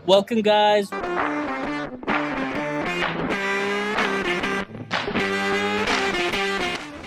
Welcome, guys.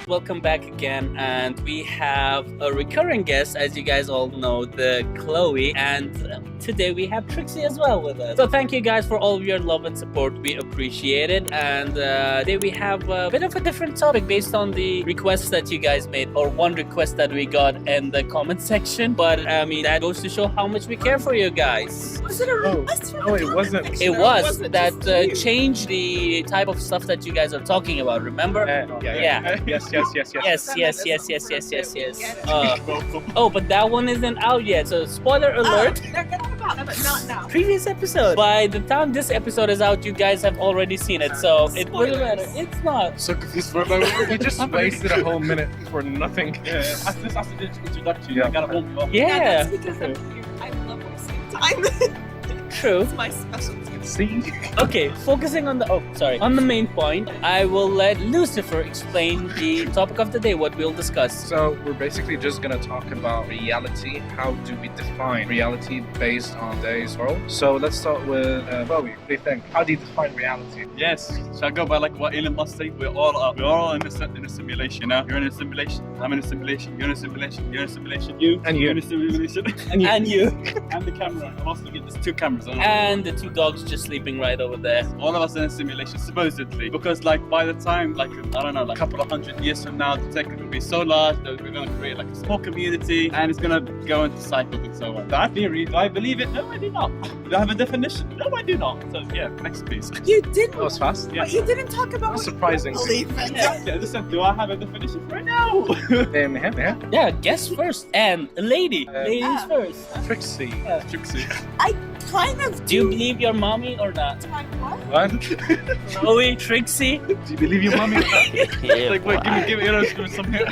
Welcome back again, and we have a recurring guest, as you guys all know, the Chloe, and today we have Trixie as well with us. So thank you guys for all of your love and support. We appreciate it. And today we have a bit of a different topic based on the requests that you guys made, or one request that we got in the comment section. But I mean, that goes to show how much we care for you guys. Was it a request? No, it wasn't. It was that changed the type of stuff that you guys are talking about. Remember? Yeah. Yes. Oh, but that one isn't out yet. So spoiler alert. They're gonna come out, but not now. Previous episode. By the time this episode is out, you guys have already seen it. So it wouldn't matter. It's not. So confused for a moment. We just wasted a whole minute for nothing. After the introduction, Yeah. I gotta warm you up. Yeah. That's because I'm here. I love wasting time. True. It's my specialty. See? Okay, focusing on the main point, I will let Lucifer explain the topic of the day, what we'll discuss. So we're basically just gonna talk about reality. How do we define reality based on today's world? So let's start with Chloe. What do you think? How do you define reality? Yes. Shall I go by like what Elon Musk said? We're all in a simulation now. You're in a simulation. I'm in a simulation. You're in a simulation. You're in a simulation. You And you. You're in a simulation. And you. And the camera. I'm also getting there's two cameras. And the two dogs just sleeping right over there. All of us in a simulation, supposedly, because like by the time, like I don't know, like a couple of 100 years from now, the tech will be so large that we're gonna create like a small community, and it's gonna go into cycles and so on. That theory, do I believe it? No, I do not. Do I have a definition? No, I do not. So yeah, next please. You didn't. That was fast. Yeah. But you didn't talk about That's what surprising. you believe in. Yeah, listen, do I have a definition for it? No. Yeah, guess first. And ladies first. Trixie. Trixie. I kind of Do you believe your mommy or not? Like what? What? Chloe, Trixie? Do you believe your mommy? Like, wait, give me some here.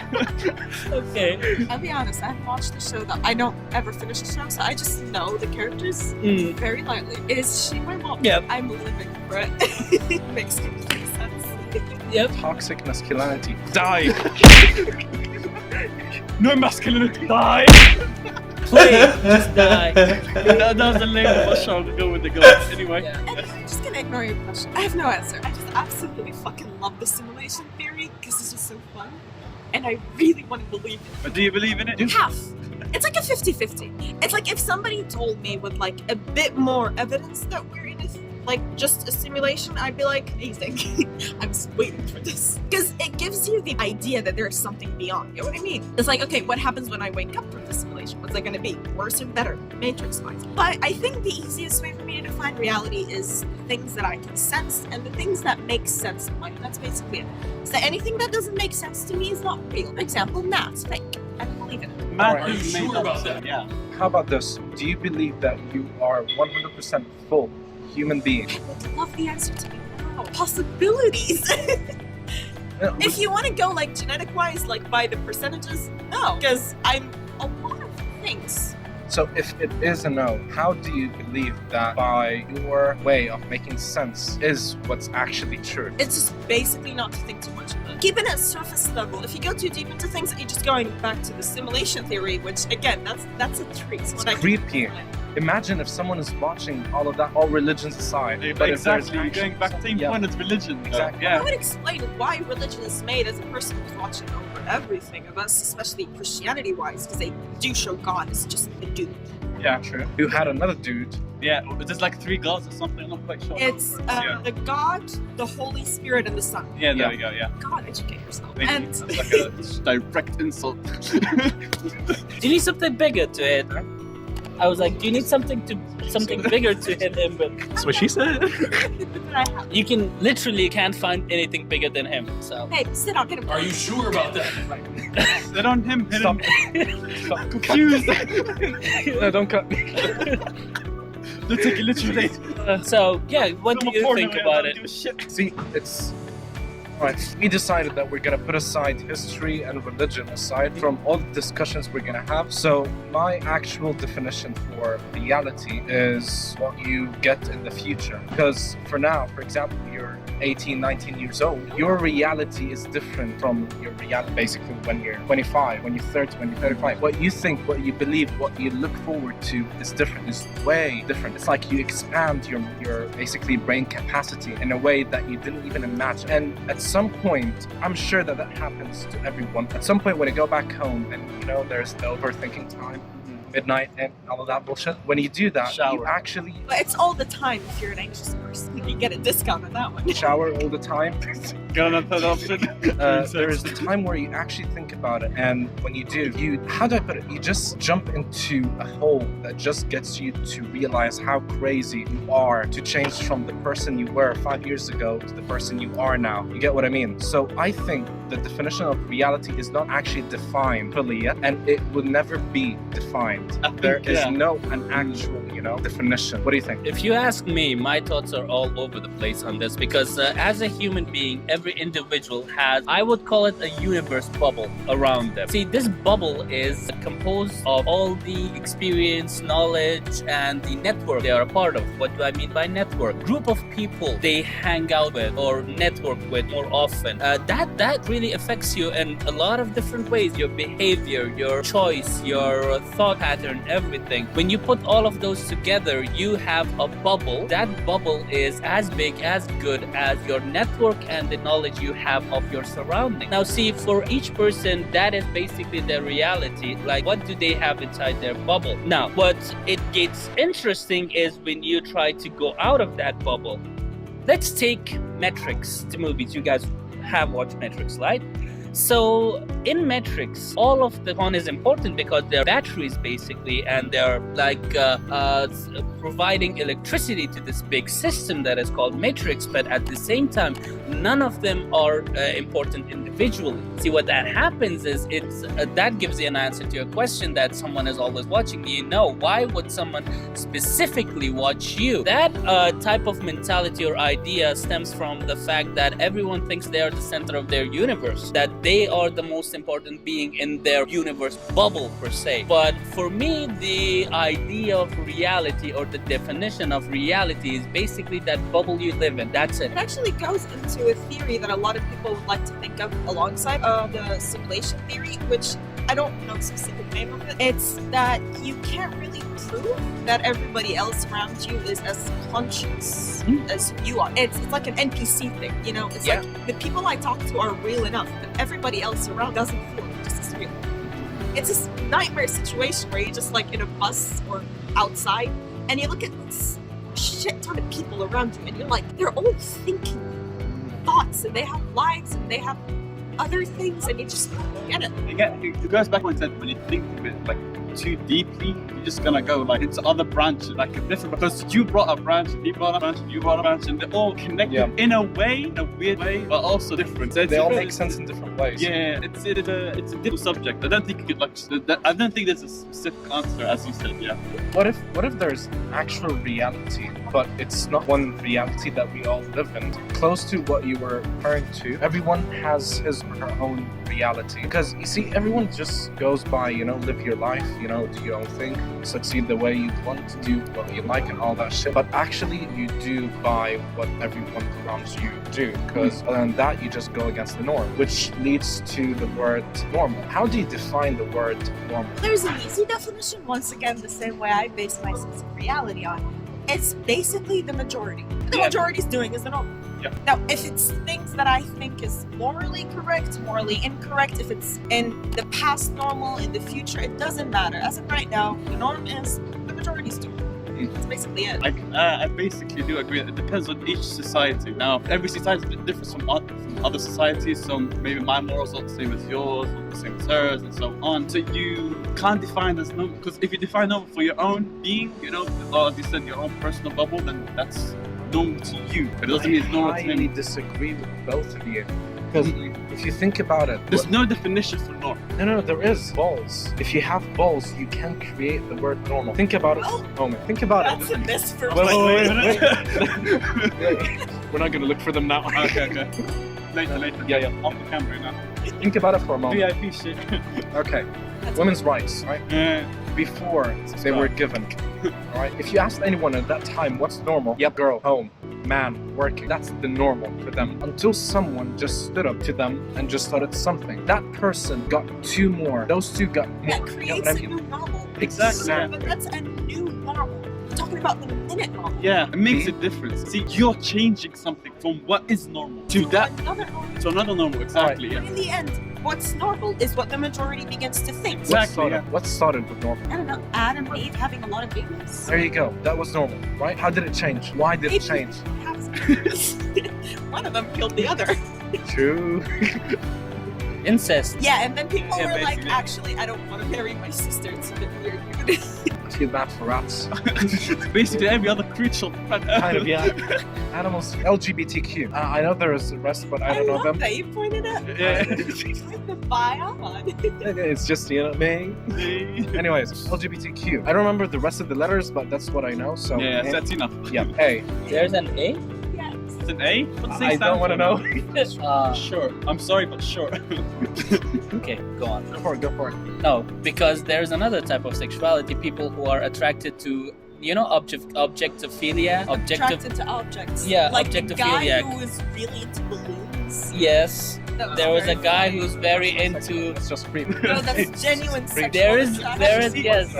Okay. I'll be honest. I've watched the show that I don't ever finish the show, so I just know the characters very lightly. Is she my mom? Yep. I'm living for it. It makes complete sense. Yep. Toxic masculinity. Die! No masculinity. Die. Chloe, just die. That was the name of the show. Go with the girls. Anyway. Yeah. And I'm just gonna ignore your question. I have no answer. I just absolutely fucking love the simulation theory because it's just so fun. And I really want to believe it. But do you believe in it? Half. It's like a 50-50. It's like if somebody told me with like a bit more evidence that we're in just a simulation, I'd be like, amazing. I'm just waiting for this. Because it gives you the idea that there's something beyond. You know what I mean? It's like, okay, what happens when I wake up from the simulation? What's it going to be? Worse or better? Matrix-wise. But I think the easiest way for me to define reality is the things that I can sense and the things that make sense in life. That's basically it. So anything that doesn't make sense to me is not real. For example, math's fake. I don't believe in it. Matt, Are you sure about that? Yeah. How about this? Do you believe that you are 100% full human being? I would love the answer to be no. Possibilities. If you want to go like genetic wise, like by the percentages, no. Because I'm a lot of things. So if it is a no, how do you believe that by your way of making sense is what's actually true? It's just basically not to think too much of it. Keep it at surface level. If you go too deep into things, you're just going back to the simulation theory, which again, that's a trick. It's creepy. Imagine if someone is watching all of that, all religions aside. But exactly, you're going back to the same point, it's religion. Exactly. I Yeah. would explain why religion is made as a person who's watching over everything of us, especially Christianity-wise, because they do show God as just a dude. Yeah, true. Who had another dude. Yeah, there's like 3 gods or something, I'm not quite sure. It's Yeah. the God, the Holy Spirit, and the Son. Yeah, there we go, yeah. God, educate yourself. Thank you. And That's like a direct insult. Do you need something bigger to hit? I was like, do you need something bigger to hit him with? That's what she said. I have. You can can't find anything bigger than him. So Hey, sit down, hit him. Are you sure about that? Sit on him, hit Stop. him. Stop. Confused. No, don't cut me. Don't take it literally. so yeah, what do you think about it? See, it's Right. We decided that we're gonna put aside history and religion aside from all the discussions we're gonna have. So my actual definition for reality is what you get in the future. Because for now, for example, you're 18, 19 years old, your reality is different from your reality basically when you're 25, when you're 30, when you're 35. What you think, what you believe, what you look forward to is different. It's way different. It's like you expand your basically brain capacity in a way that you didn't even imagine. And at some point, I'm sure that happens to everyone. At some point when you go back home and there's the overthinking time, midnight and all of that bullshit. When you do that, Shower. you actually But it's all the time if you're an anxious person. You get a discount on that one. shower all the time. Go on that option. There's the time where you actually think about it, and when you do, how do I put it? You just jump into a hole that just gets you to realize how crazy you are to change from the person you were 5 years ago to the person you are now. You get what I mean? So I think the definition of reality is not actually defined fully yet, and it will never be defined. There is no an actual, definition. What do you think? If you ask me, my thoughts are all over the place on this because as a human being, every individual has, I would call it a universe bubble around them. See, this bubble is composed of all the experience, knowledge, and the network they are a part of. What do I mean by network? Group of people they hang out with or network with more often. That really affects you in a lot of different ways. Your behavior, your choice, your thought pattern, everything. When you put all of those together, you have a bubble. That bubble is as big, as good as your network and the knowledge you have of your surroundings. Now see, for each person, that is basically their reality. Like, what do they have inside their bubble? Now, what it gets interesting is when you try to go out of that bubble. Let's take Matrix, the movies. You guys have watched Matrix, right? So in Matrix, all of the fun is important because they're batteries basically, and they're like providing electricity to this big system that is called Matrix. But at the same time, none of them are important individually. See, what that happens is that gives you an answer to your question that someone is always watching you. Why would someone specifically watch you? That type of mentality or idea stems from the fact that everyone thinks they are the center of their universe, that they are the most important being in their universe bubble per se. But for me, the idea of reality or the definition of reality is basically that bubble you live in. That's it. It actually goes into a theory that a lot of people would like to think of alongside the simulation theory, which I don't know the specific name of it. It's that you can't really prove that everybody else around you is as conscious as you are. It's like an NPC thing, It's like the people I talk to are real enough, but everybody else around doesn't feel just as real. It's this nightmare situation where you're just like in a bus or outside, and you look at this shit ton of people around you, and you're like, they're all thinking thoughts, and they have lives, and they have other things, and you just get it. It goes back when you think of it like too deeply, you're just gonna go like into other branches, like different, because you brought a branch, he brought a branch, you brought a branch, and they're all connected in a way, in a weird way, but also different. So They all make sense in different ways. Yeah, it's a difficult subject. I don't think you could I don't think there's a specific answer, as you said. Yeah. What if there's actual reality, but it's not one reality that we all live in? Close to what you were referring to, everyone has his or her own reality. Because you see, everyone just goes by, live your life, do your own thing, succeed the way you want, do what you like and all that shit. But actually, you do by what everyone around you do. Because other than that, you just go against the norm, which leads to the word normal. How do you define the word normal? There's an easy definition, once again, the same way I base my sense of reality on. It's basically the majority. The majority's doing is the normal. Yeah. Now, if it's things that I think is morally correct, morally incorrect, if it's in the past normal, in the future, it doesn't matter. As of right now, the norm is the majority's doing. That's basically it. I basically do agree. It depends on each society. Now, every society is a bit different from other societies. So maybe my morals are the same as yours, or the same as hers, and so on. So you can't define as normal, because if you define normal for your own being, or as you said, your own personal bubble, then that's normal to you. But it doesn't mean it's normal to I highly him. disagree with both of you. Because if you think about it, There's no definition for normal. no, there is balls. If you have balls, you can create the word normal. Think about it for a moment. Think about That's it. a miss for Wait. me. We're not gonna look for them now. Okay. Later. Yeah, yeah. On the camera now. Think about it for a moment. VIP shit. Okay, That's women's rights, right? Yeah. Before they were given. All right. If you asked anyone at that time what's normal, yep, girl, home, man, working. That's the normal for them. Until someone just stood up to them and just started something. That person got two more. Those two got more. That You know creates what I a mean? new normal. Exactly. But that's a new normal. We're talking about the minute normal. Yeah, it makes a difference. See, you're changing something from what is normal to that, Another normal. to another normal. Exactly. In the end, what's normal is what the majority begins to think. Exactly. What started with normal? I don't know, Adam and Eve having a lot of babies. There you go. That was normal, right? How did it change? Why did it change? One of them killed the other. True. Incest. Yeah, and then people Yeah, were like, basically. actually, I don't want to marry my sister. It's a bit weird. Dude. Feel bad for rats. Basically, every other creature on planet Earth. Kind of, yeah. Animals. LGBTQ. I know there is the rest, but I don't know love them. that you pointed out. Yeah. With the bio on. It's just, you know, me. Anyways, LGBTQ. I don't remember the rest of the letters, but that's what I know. So Yeah, that's enough. yeah. A. There's an A? Yes. It's an A? What's the I stand don't want for? to know. Sure. I'm sorry, but sure. Okay, go on. Go for it. Go for it. No, because there's another type of sexuality. People who are attracted to, you know, objectophilia. Attracted to objects. Yeah, like the guy objectophilia. who is really into balloons. Yes. That There was a very guy funny. who's very into. It's just free. No, that's genuine sexual There is, attraction. yes.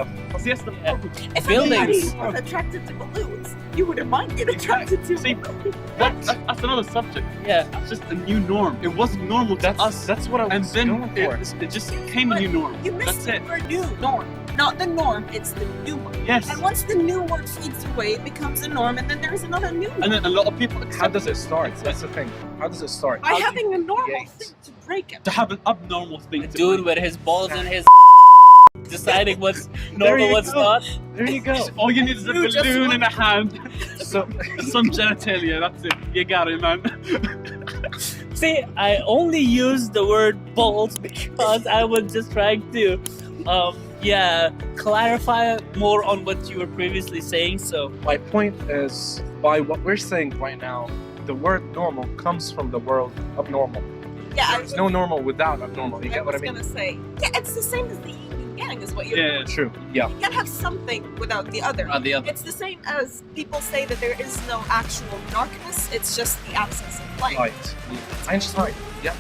See, that's the Yeah. problem. If buildings. anybody was attracted to balloons, you wouldn't mind getting attracted to See, balloons. That's another subject. Yeah. That's just a new norm. It wasn't normal to us. That's what I And was then going for. it just became a new norm. You missed That's the it. word new. Norm. Not the norm, it's the new one. Yes. And once the new word fades away, it becomes a norm, and then there's another new one. And then a lot of people How accept does it start? That's the thing. How does it start? By having a normal create- thing to break it. to have an abnormal thing. A to dude do. with his balls in his deciding what's There normal, you what's go. not. There you go. All you need is a You just balloon want- in a hand, So some genitalia. That's it. You got it, man. See, I only used the word balls because I was just trying to, clarify more on what you were previously saying. So, my point is, by what we're saying right now, the word normal comes from the world of normal. Yeah, There's no normal without abnormal. You get what I mean? gonna say. Yeah, it's the same as the yin and yang, is what you're Yeah. True. Yeah. You can't have something without the other. on the other. It's the same as people say that there is no actual darkness, it's just the absence of light. Right. Einstein. Yeah.